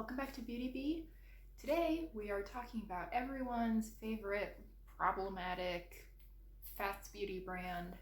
welcome back to Beauty Bee. Today we are talking about everyone's favorite problematic fast beauty brand,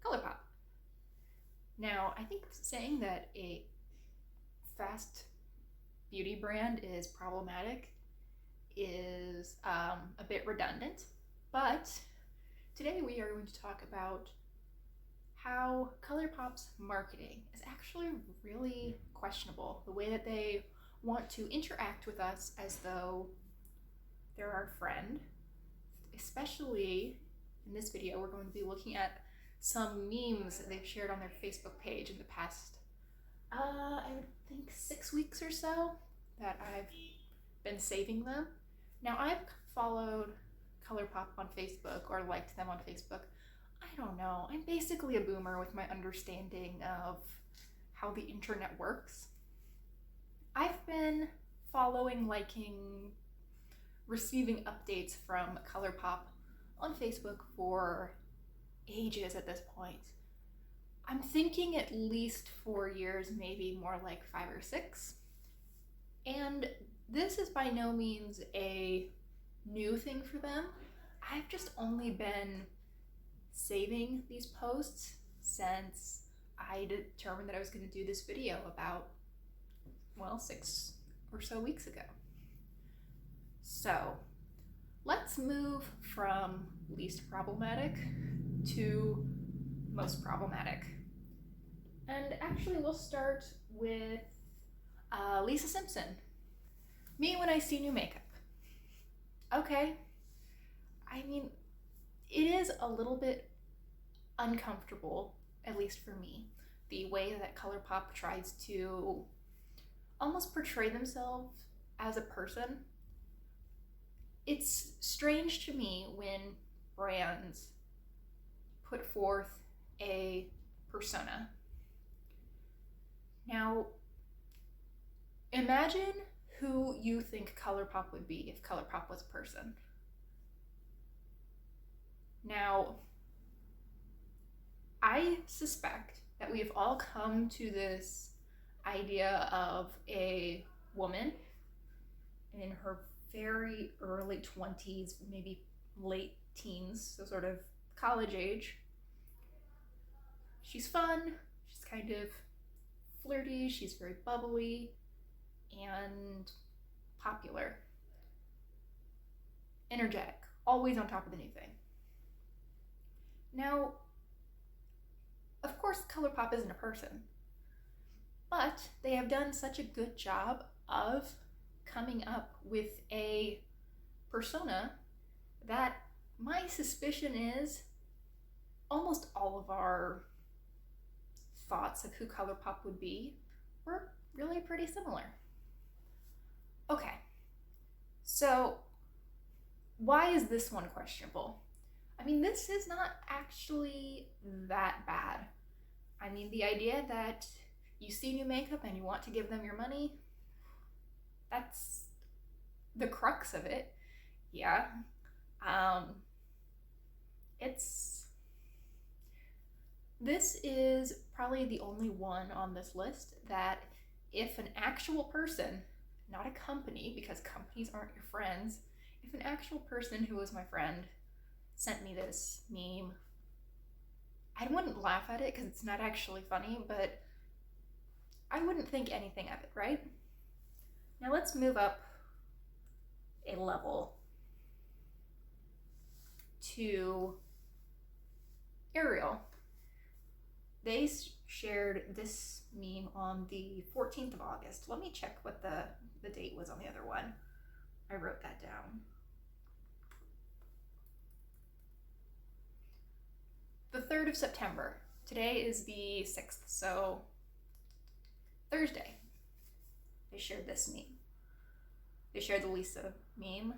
Colourpop. Now, I think saying that a fast beauty brand is problematic is a bit redundant, but today we are going to talk about how Colourpop's marketing is actually really questionable. The way that they want to interact with us as though they're our friend. Especially in this video, we're going to be looking at some memes that they've shared on their Facebook page in the past, I would think 6 weeks or so that I've been saving them. Now, I've followed Colourpop on Facebook or liked them on Facebook. I don't know. I'm basically a boomer with my understanding of how the internet works. I've been following, liking, receiving updates from Colourpop on Facebook for ages at this point. I'm thinking at least 4 years, maybe more like 5 or 6. And this is by no means a new thing for them. I've just only been saving these posts since I determined that I was going to do this video about, 6 or so weeks ago. So let's move from least problematic to most problematic. And actually we'll start with Lisa Simpson. Me when I see new makeup. Okay. I mean, it is a little bit uncomfortable, at least for me, the way that Colourpop tries to almost portray themselves as a person. It's strange to me when brands put forth a persona. Now, imagine who you think Colourpop would be if Colourpop was a person. Now, I suspect that we have all come to this idea of a woman in her very early 20s, maybe late teens, so sort of college age. She's fun, she's kind of flirty, she's very bubbly and popular, energetic, always on top of the new thing. Now, of course, Colourpop isn't a person, but they have done such a good job of coming up with a persona that my suspicion is almost all of our thoughts of who Colourpop would be were really pretty similar. Okay, so why is this one questionable? I mean, this is not actually that bad. I mean, the idea that you see new makeup and you want to give them your money, that's the crux of it. Yeah. This is probably the only one on this list that if an actual person, not a company, because companies aren't your friends, if an actual person who was my friend sent me this meme, I wouldn't laugh at it because it's not actually funny, but I wouldn't think anything of it, right? Now let's move up a level to Ariel. They shared this meme on the 14th of August. Let me check what the date was on the other one. I wrote that down. The 3rd of September. Today is the 6th, so Thursday. They shared this meme. They shared the Lisa meme,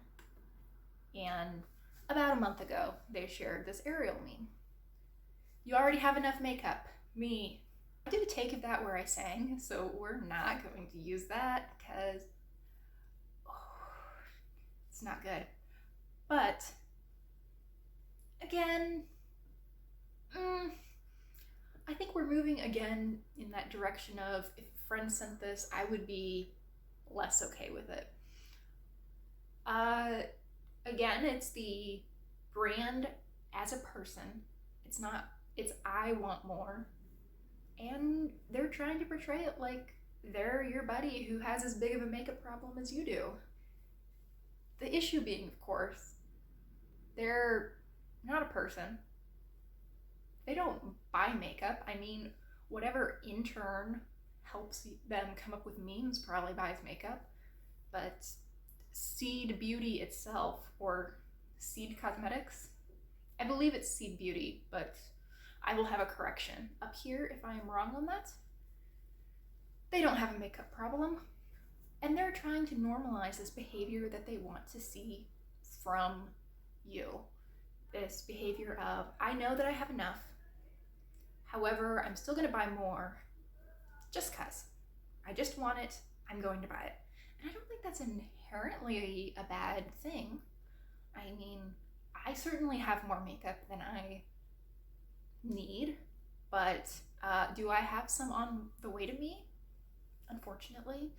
and about a month ago, they shared this Ariel meme. You already have enough makeup. Me. I did a take of that where I sang, so we're not going to use that because it's not good. But again, I think we're moving again in that direction of if friend sent this, I would be less okay with it. Again, it's the brand as a person. It's I want more. And they're trying to portray it like they're your buddy who has as big of a makeup problem as you do. The issue being, of course, they're not a person. They don't buy makeup. I mean, whatever intern helps them come up with memes probably buys makeup. But Seed Beauty itself, or Seed Cosmetics, I believe it's Seed Beauty, but I will have a correction up here if I am wrong on that. They don't have a makeup problem, and they're trying to normalize this behavior that they want to see from you. This behavior of, I know that I have enough, however, I'm still gonna buy more just cause. I just want it, I'm going to buy it. And I don't think that's inherently a bad thing. I mean, I certainly have more makeup than I need, but do I have some on the way to me? Unfortunately.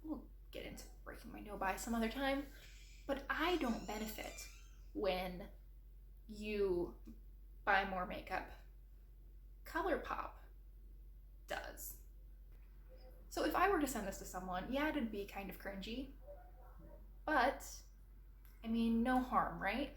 We'll get into breaking my no buy some other time, but I don't benefit when you buy more makeup. Colourpop does. So if I were to send this to someone, yeah, it'd be kind of cringy, but I mean, no harm, right?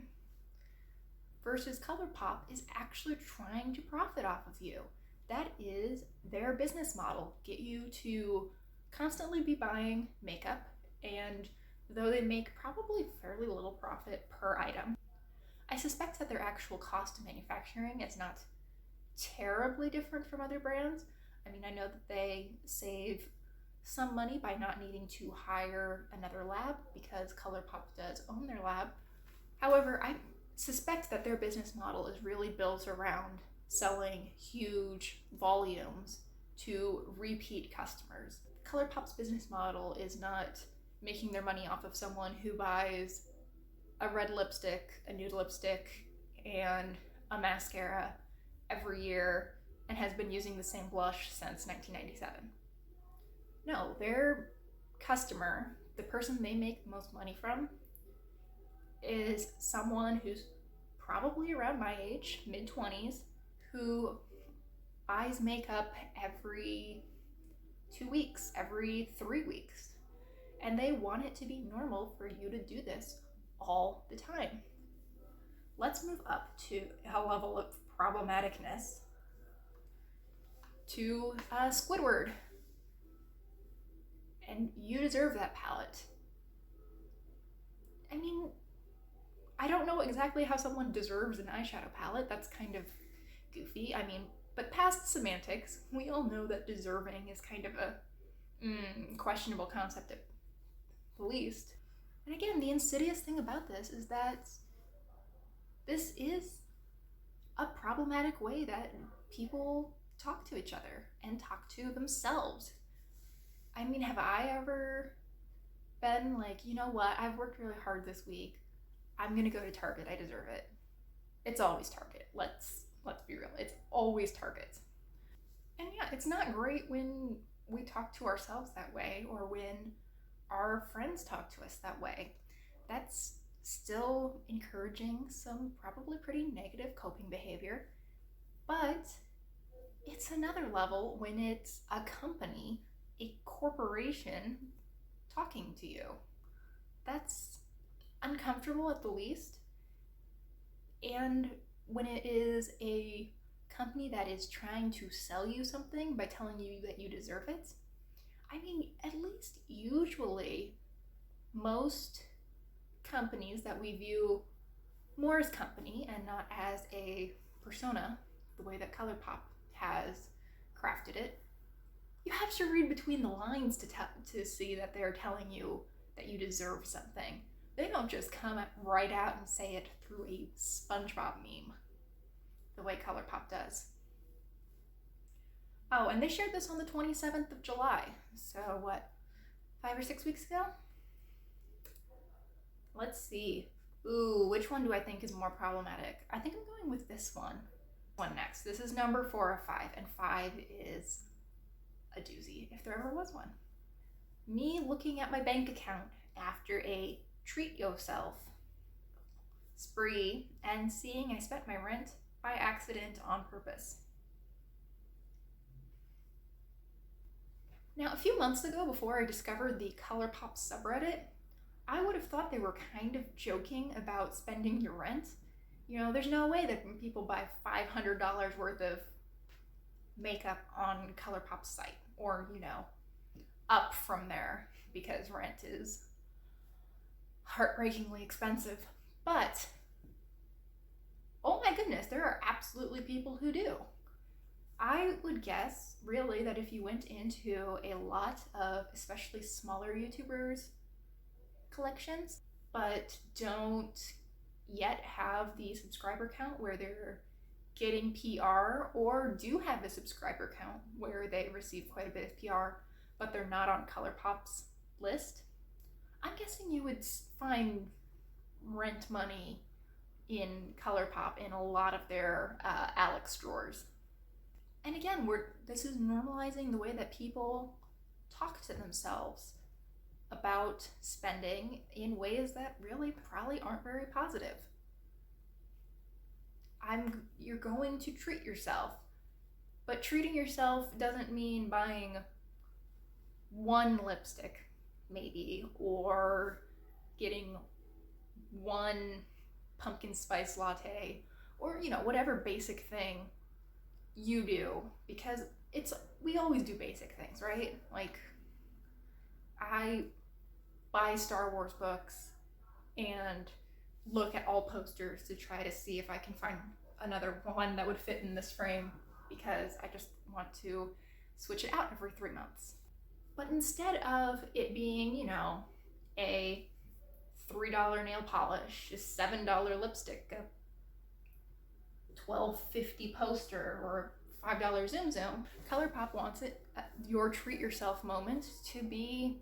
Versus Colourpop is actually trying to profit off of you. That is their business model. Get you to constantly be buying makeup, and though they make probably fairly little profit per item, I suspect that their actual cost of manufacturing is not terribly different from other brands. I mean, I know that they save some money by not needing to hire another lab because Colourpop does own their lab. However, I suspect that their business model is really built around selling huge volumes to repeat customers. Colourpop's business model is not making their money off of someone who buys a red lipstick, a nude lipstick, and a mascara every year and has been using the same blush since 1997. No, their customer, the person they make the most money from, is someone who's probably around my age, mid-20s, who buys makeup every 2 weeks, every 3 weeks. And they want it to be normal for you to do this all the time. Let's move up to a level of problematicness to Squidward. And you deserve that palette. I mean, I don't know exactly how someone deserves an eyeshadow palette. That's kind of goofy. I mean, but past semantics, we all know that deserving is kind of a questionable concept at least. And again, the insidious thing about this is that this is a problematic way that people talk to each other and talk to themselves. I mean, have I ever been like, you know what, I've worked really hard this week, I'm gonna go to Target, I deserve it. It's always Target. Let's be real. It's always Target. And yeah, it's not great when we talk to ourselves that way or when our friends talk to us that way. That's still encouraging some probably pretty negative coping behavior, but it's another level when it's a company, a corporation talking to you. That's uncomfortable at the least. And when it is a company that is trying to sell you something by telling you that you deserve it, I mean, at least usually most companies that we view more as company and not as a persona, the way that Colourpop has crafted it, you have to read between the lines to see that they're telling you that you deserve something. They don't just come right out and say it through a SpongeBob meme, the way Colourpop does. Oh, and they shared this on the 27th of July. So what, 5 or 6 weeks ago? Let's see. Ooh, which one do I think is more problematic? I think I'm going with this one. Next. This is number 4 of 5, and 5 is a doozy if there ever was one. Me looking at my bank account after a treat yourself spree and seeing I spent my rent by accident on purpose. Now, a few months ago, before I discovered the Colourpop subreddit, I would have thought they were kind of joking about spending your rent. You know, there's no way that people buy $500 worth of makeup on Colourpop's site, or, you know, up from there, because rent is heartbreakingly expensive. But, oh my goodness, there are absolutely people who do. I would guess, really, that if you went into a lot of especially smaller YouTubers' collections, but don't yet have the subscriber count where they're getting PR, or do have a subscriber count where they receive quite a bit of PR, but they're not on Colourpop's list, I'm guessing you would find rent money in Colourpop in a lot of their Alex drawers. And again, this is normalizing the way that people talk to themselves about spending in ways that really probably aren't very positive. You're going to treat yourself, but treating yourself doesn't mean buying one lipstick, maybe, or getting one pumpkin spice latte, or, you know, whatever basic thing you do, because we always do basic things, right? Like, I buy Star Wars books and look at all posters to try to see if I can find another one that would fit in this frame, because I just want to switch it out every 3 months. But instead of it being, you know, a $3 nail polish, a $7 lipstick, a $12.50 poster, or $5 Zoom Zoom, Colourpop wants your treat yourself moment to be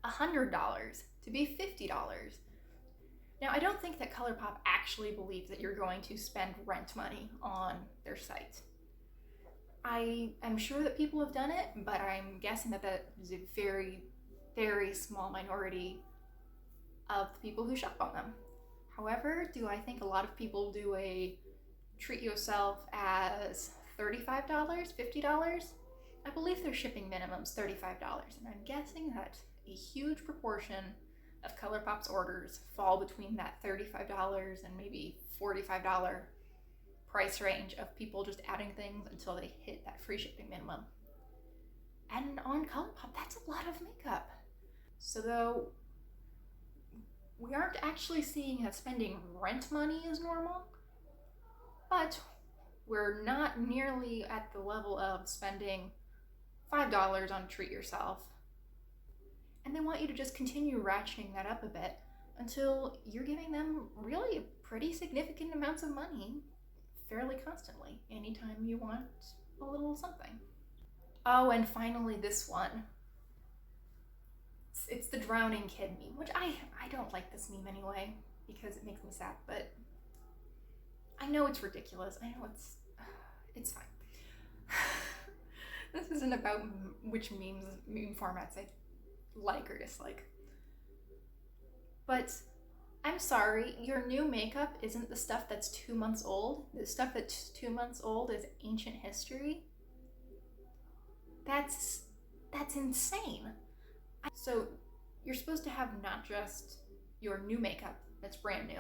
$100, to be $50. Now, I don't think that Colourpop actually believes that you're going to spend rent money on their site. I am sure that people have done it, but I'm guessing that that is a very, very small minority of the people who shop on them. However, do I think a lot of people do a treat yourself as $35, $50? I believe their shipping minimum's $35, and I'm guessing that a huge proportion of Colourpop's orders fall between that $35 and maybe $45 price range of people just adding things until they hit that free shipping minimum. And on Colourpop, that's a lot of makeup. So though we aren't actually seeing that spending rent money is normal, but we're not nearly at the level of spending $5 on treat yourself. And they want you to just continue ratcheting that up a bit until you're giving them really pretty significant amounts of money fairly constantly, anytime you want a little something. Oh, and finally this one. It's the drowning kid meme, which I don't like this meme anyway, because it makes me sad, but I know it's ridiculous. I know it's fine. This isn't about which meme formats I like or dislike. But I'm sorry, your new makeup isn't the stuff that's 2 months old. The stuff that's 2 months old is ancient history. That's insane. So you're supposed to have not just your new makeup that's brand new.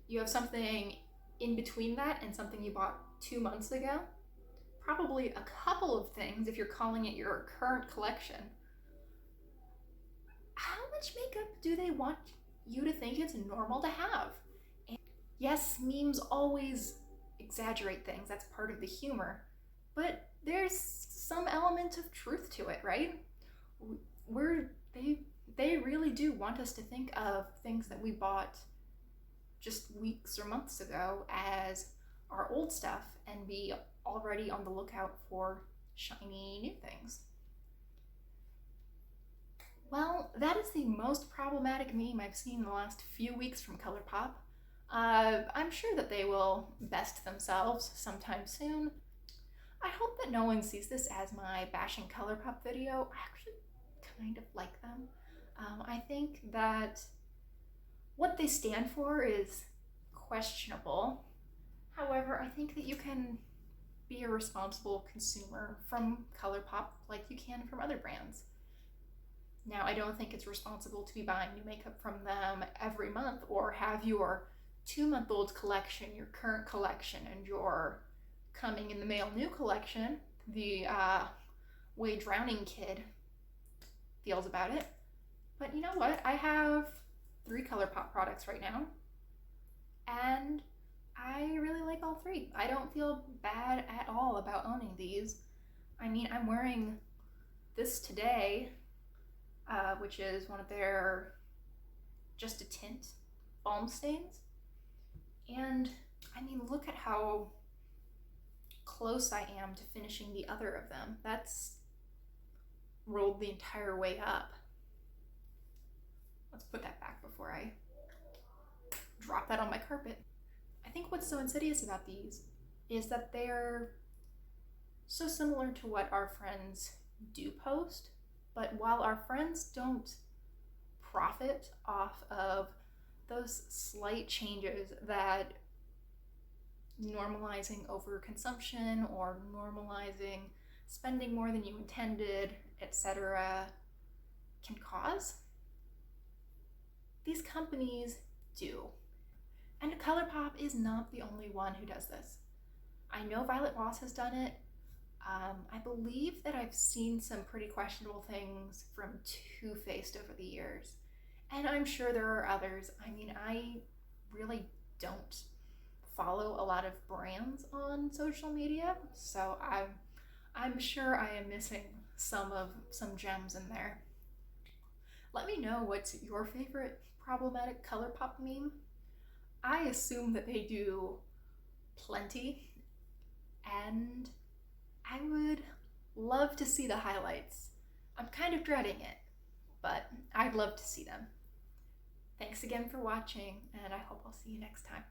You have something in between that and something you bought 2 months ago. Probably a couple of things if you're calling it your current collection. How much makeup do they want you to think it's normal to have? And yes, memes always exaggerate things. That's part of the humor. But there's some element of truth to it, right? They really do want us to think of things that we bought just weeks or months ago as our old stuff and be already on the lookout for shiny new things. Well, that is the most problematic meme I've seen in the last few weeks from Colourpop. I'm sure that they will best themselves sometime soon. I hope that no one sees this as my bashing Colourpop video. I actually kind of like them. I think that what they stand for is questionable. However, I think that you can be a responsible consumer from Colourpop like you can from other brands. Now, I don't think it's responsible to be buying new makeup from them every month or have your 2-month-old collection, your current collection, and your coming in the mail new collection, the way Drowning Kid feels about it. But you know what? I have 3 Colourpop products right now, and I really like all 3. I don't feel bad at all about owning these. I mean, I'm wearing this today, which is one of their Just a Tint balm stains. And I mean, look at how close I am to finishing the other of them. That's rolled the entire way up. Let's put that back before I drop that on my carpet. I think what's so insidious about these is that they're so similar to what our friends do post, but while our friends don't profit off of those slight changes that normalizing overconsumption or normalizing spending more than you intended, etc., can cause, these companies do. And Colourpop is not the only one who does this. I know Violet Voss has done it. I believe that I've seen some pretty questionable things from Too Faced over the years. And I'm sure there are others. I mean, I really don't follow a lot of brands on social media, so I'm sure I am missing some gems in there. Let me know what's your favorite problematic Colourpop meme. I assume that they do plenty, and I would love to see the highlights. I'm kind of dreading it, but I'd love to see them. Thanks again for watching, and I hope I'll see you next time.